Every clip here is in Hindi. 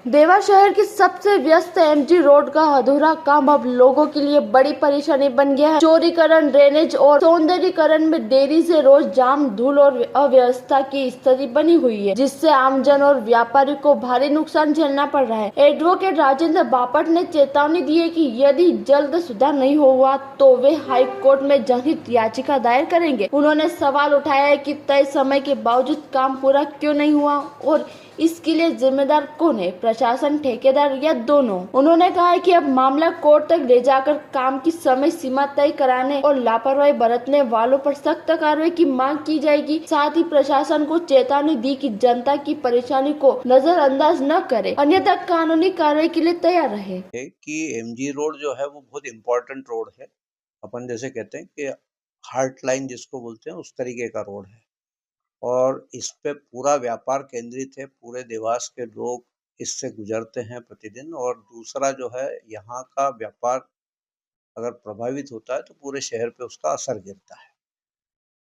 देवा शहर की सबसे व्यस्त एमजी रोड का अधूरा काम अब लोगों के लिए बड़ी परेशानी बन गया है। चौड़ीकरण, ड्रेनेज और सौंदर्यीकरण में देरी से रोज जाम, धूल और अव्यवस्था की स्थिति बनी हुई है, जिससे आमजन और व्यापारी को भारी नुकसान झेलना पड़ रहा है। एडवोकेट राजेंद्र बापट ने चेतावनी दी है कि यदि जल्द सुधार नहीं हुआ तो वे हाई कोर्ट में जनहित याचिका दायर करेंगे। उन्होंने सवाल उठाया है कि तय समय के बावजूद काम पूरा क्यों नहीं हुआ और इसके लिए जिम्मेदार कौन है, प्रशासन, ठेकेदार या दोनों। उन्होंने कहा है कि अब मामला कोर्ट तक ले जाकर काम की समय सीमा तय कराने और लापरवाही बरतने वालों पर सख्त कार्रवाई की मांग की जाएगी। साथ ही प्रशासन को चेतावनी दी कि जनता की परेशानी को नजरअंदाज न करे, अन्यथा कानूनी कार्रवाई के लिए तैयार रहे। कि एमजी रोड जो है वो बहुत इम्पोर्टेंट रोड है। अपन जैसे कहते हैं कि हार्ट लाइन जिसको बोलते हैं उस तरीके का रोड है और इस पे पूरा व्यापार केंद्रित है। पूरे देवास के लोग इससे गुजरते हैं प्रतिदिन और दूसरा जो है यहाँ का व्यापार अगर प्रभावित होता है तो पूरे शहर पे उसका असर गिरता है।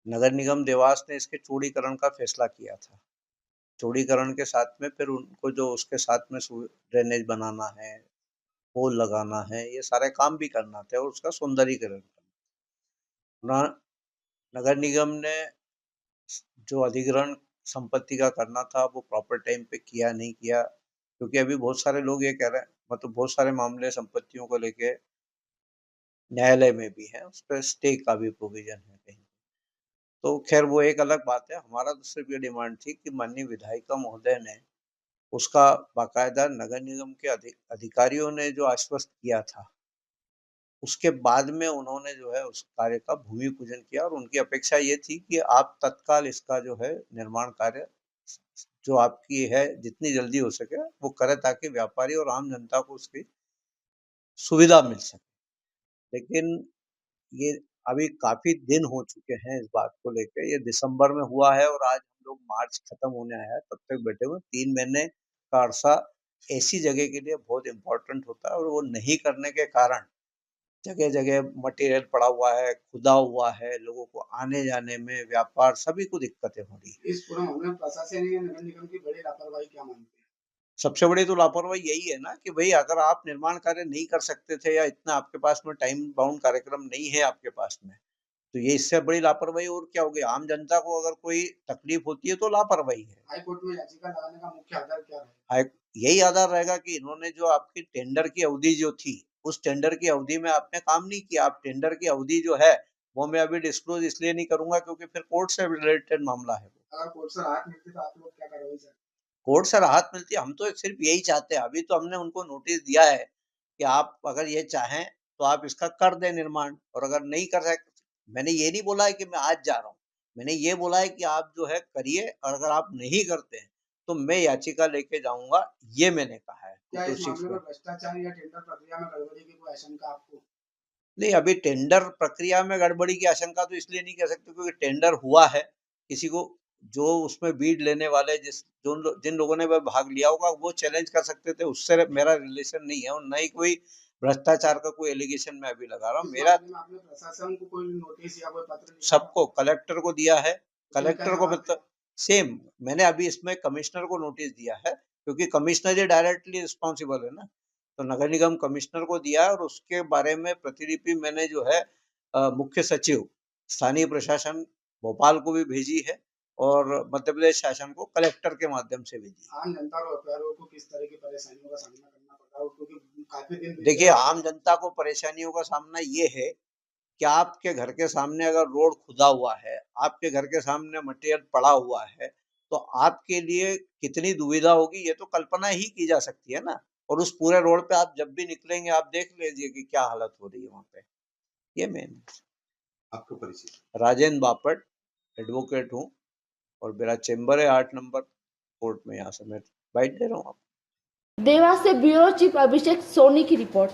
नगर निगम देवास ने इसके चौड़ीकरण का फैसला किया था। चौड़ीकरण के साथ में फिर उनको जो उसके साथ में ड्रेनेज बनाना है, पोल लगाना है, ये सारे काम भी करना थे और उसका सौंदर्यीकरण करना। नगर निगम ने जो अधिग्रहण संपत्ति का करना था वो प्रॉपर टाइम पे किया नहीं किया, क्योंकि अभी बहुत सारे लोग ये कह रहे हैं, मतलब बहुत सारे मामले संपत्तियों को लेके न्यायालय में भी है, उस पर स्टे का भी प्रोविजन है कहीं। तो खैर वो एक अलग बात है। हमारा तो सिर्फ ये डिमांड थी कि माननीय विधायिका महोदय ने उसका बाकायदा नगर निगम के अधिकारियों ने जो आश्वस्त किया था, उसके बाद में उन्होंने जो है उस कार्य का भूमि पूजन किया और उनकी अपेक्षा ये थी कि आप तत्काल इसका जो है निर्माण कार्य जो आपकी है जितनी जल्दी हो सके वो करें, ताकि व्यापारी और आम जनता को उसकी सुविधा मिल सके। लेकिन ये अभी काफी दिन हो चुके हैं इस बात को लेके। ये दिसंबर में हुआ है और आज हम लोग मार्च खत्म होने आया है, तब तक बैठे हुए। 3 महीने का अरसा ऐसी जगह के लिए बहुत इंपॉर्टेंट होता है और वो नहीं करने के कारण जगह जगह मटेरियल पड़ा हुआ है, खुदा हुआ है, लोगों को आने जाने में, व्यापार, सभी को दिक्कतें हो रही है। इस पूरे मामले में प्रशासन या नगर निगम की बड़ी लापरवाही क्या मानते हैं? सबसे बड़ी तो लापरवाही यही है ना कि भाई अगर आप निर्माण कार्य नहीं कर सकते थे या इतना आपके पास में टाइम बाउंड कार्यक्रम नहीं है आपके पास में, तो ये इससे बड़ी लापरवाही और क्या होगी। आम जनता को अगर कोई तकलीफ होती है तो लापरवाही है। हाई कोर्ट में याचिका लगाने का मुख्य आधार क्या है? यही आधार रहेगा कि इन्होंने जो आपकी टेंडर की अवधि जो थी, उस टेंडर की अवधि में आपने काम नहीं किया। आप टेंडर की अवधि जो है वो मैं अभी डिस्क्लोज इसलिए नहीं करूंगा क्योंकि फिर कोर्ट से रिलेटेड मामला है। अगर कोर्ट से राहत मिलती तो आप लोग क्या कार्रवाई करेंगे? कोर्ट से राहत मिलती है, हम तो सिर्फ यही चाहते हैं। अभी तो हमने उनको नोटिस दिया है कि आप अगर ये चाहें तो आप इसका कर दें निर्माण, और अगर नहीं कर सकते, मैंने ये नहीं बोला है कि मैं आज जा रहा हूँ, मैंने ये बोला है कि आप जो है करिए, और अगर आप नहीं करते हैं तो मैं याचिका लेके जाऊंगा, ये मैंने कहा है। क्या इस 226 मामले में में भ्रष्टाचार या टेंडर प्रक्रिया में गड़बड़ी की कोई आशंका आपको? नहीं, अभी टेंडर प्रक्रिया में गड़बड़ी की आशंका तो इसलिए नहीं कह सकते क्योंकि टेंडर हुआ है। किसी को जो उसमें बीड लेने वाले जिन लोगों ने वह भाग लिया होगा वो चैलेंज कर सकते थे, उससे मेरा रिलेशन नहीं है और न ही कोई भ्रष्टाचार का कोई एलिगेशन मैं अभी लगा रहा हूँ। इस मेरा मामले में आपने प्रशासन को कोई नोटिस या कोई पत्र लिखा? सबको, कलेक्टर को दिया है। उसमें क्या कलेक्टर को जवाब है? मतलब सेम मैंने अभी इसमें कमिश्नर को नोटिस दिया है, क्योंकि कमिश्नर ही डायरेक्टली रिस्पॉन्सिबल है ना। तो नगर निगम कमिश्नर को दिया है और उसके बारे में प्रतिलिपि मैंने जो है मुख्य सचिव स्थानीय प्रशासन भोपाल को भी भेजी है और मध्य प्रदेश शासन को कलेक्टर के माध्यम से भेजी है। आम जनता और व्यापारियों को किस तरह की परेशानियों का सामना करना पड़ रहा है, क्योंकि काफी दिन बीत देखिए, गए। आम जनता को परेशानियों का सामना ये है कि आपके घर के सामने अगर रोड खुदा हुआ है, आपके घर के सामने मटेरियल पड़ा हुआ है, तो आपके लिए कितनी दुविधा होगी ये तो कल्पना ही की जा सकती है ना। और उस पूरे रोड पे आप जब भी निकलेंगे आप देख लीजिए कि क्या हालत हो रही है वहां पे। ये मेन। आपको परिचित? राजेंद्र बापट, एडवोकेट हूँ और मेरा चेम्बर है 8 नंबर कोर्ट में। यहाँ से मैं बाइट दे रहा हूँ। देवास से ब्यूरो चीफ अभिषेक सोनी की रिपोर्ट।